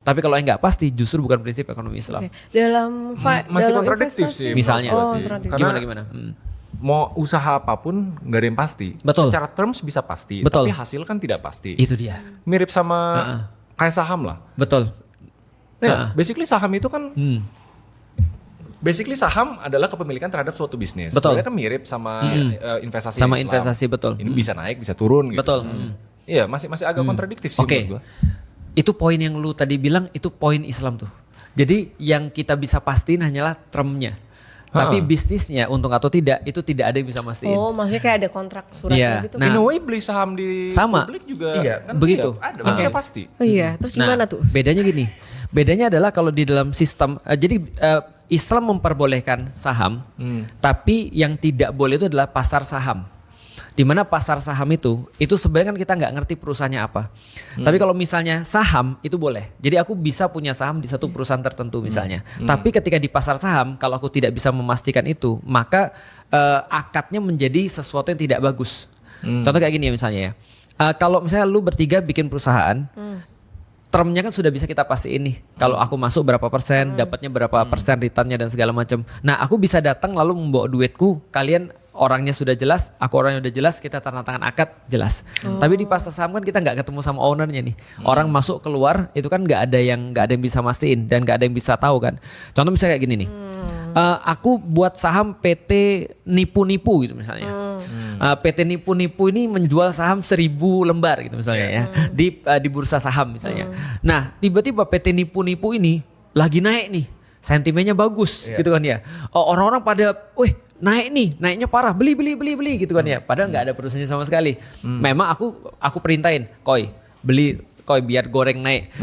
Tapi kalau yang nggak pasti justru bukan prinsip ekonomi Islam. Oke. Dalam Masih dalam kontradiktif investasi. sih. Misalnya, Oh, sih. kontradiktif. Karena gimana? mau usaha apapun nggak ada yang pasti. Betul. Secara terms bisa pasti, Betul. tapi hasil kan tidak pasti. Itu dia. Mirip sama kayak saham lah. Betul. Nah, basically saham itu kan Hmm. basically saham adalah kepemilikan terhadap suatu bisnis. Betul. Sebenarnya kan mirip sama investasi Sama Islam. investasi, betul. Ini bisa naik, bisa turun gitu. Betul. Iya, masih agak kontradiktif sih Oke. menurut gua. Itu poin yang lu tadi bilang, itu poin Islam tuh. Jadi yang kita bisa pastiin hanyalah termnya. Tapi bisnisnya untung atau tidak itu tidak ada yang bisa mastiin. Oh, maksudnya kayak ada kontrak surat Iya. gitu. Nah, In a way beli saham di sama. publik juga begitu. iya, ada, Oke. bisa pasti. Oh iya, terus gimana tuh? Bedanya gini. Bedanya adalah kalau di dalam sistem jadi Islam memperbolehkan saham, tapi yang tidak boleh itu adalah pasar saham. Di mana pasar saham itu sebenarnya kan kita nggak ngerti perusahaannya apa. Tapi kalau misalnya saham itu boleh. Jadi aku bisa punya saham di satu perusahaan tertentu misalnya. Tapi ketika di pasar saham kalau aku tidak bisa memastikan itu, maka akadnya menjadi sesuatu yang tidak bagus. Contoh kayak gini ya misalnya ya. Kalau misalnya lu bertiga bikin perusahaan, termnya kan sudah bisa kita pastiin nih. Kalau aku masuk berapa persen, dapatnya berapa persen returnnya dan segala macam. Nah, aku bisa datang lalu membawa duitku, kalian orangnya sudah jelas, aku orangnya udah jelas, kita tanda tangan akad jelas. Tapi di pasar saham kan kita nggak ketemu sama ownernya nih. Orang masuk keluar itu kan nggak ada yang bisa mastiin dan nggak ada yang bisa tahu kan. Contoh misalnya kayak gini nih. Aku buat saham PT nipu-nipu gitu misalnya. PT nipu-nipu ini menjual saham 1000 lembar gitu misalnya ya di bursa saham misalnya. Nah tiba-tiba PT nipu-nipu ini lagi naik nih, sentimennya bagus gitu kan ya. Orang-orang pada, wih naik nih, naiknya parah, beli gitu kan ya. Padahal nggak ada perusahaannya sama sekali. Memang aku perintahin, Koi beli Koi biar goreng naik.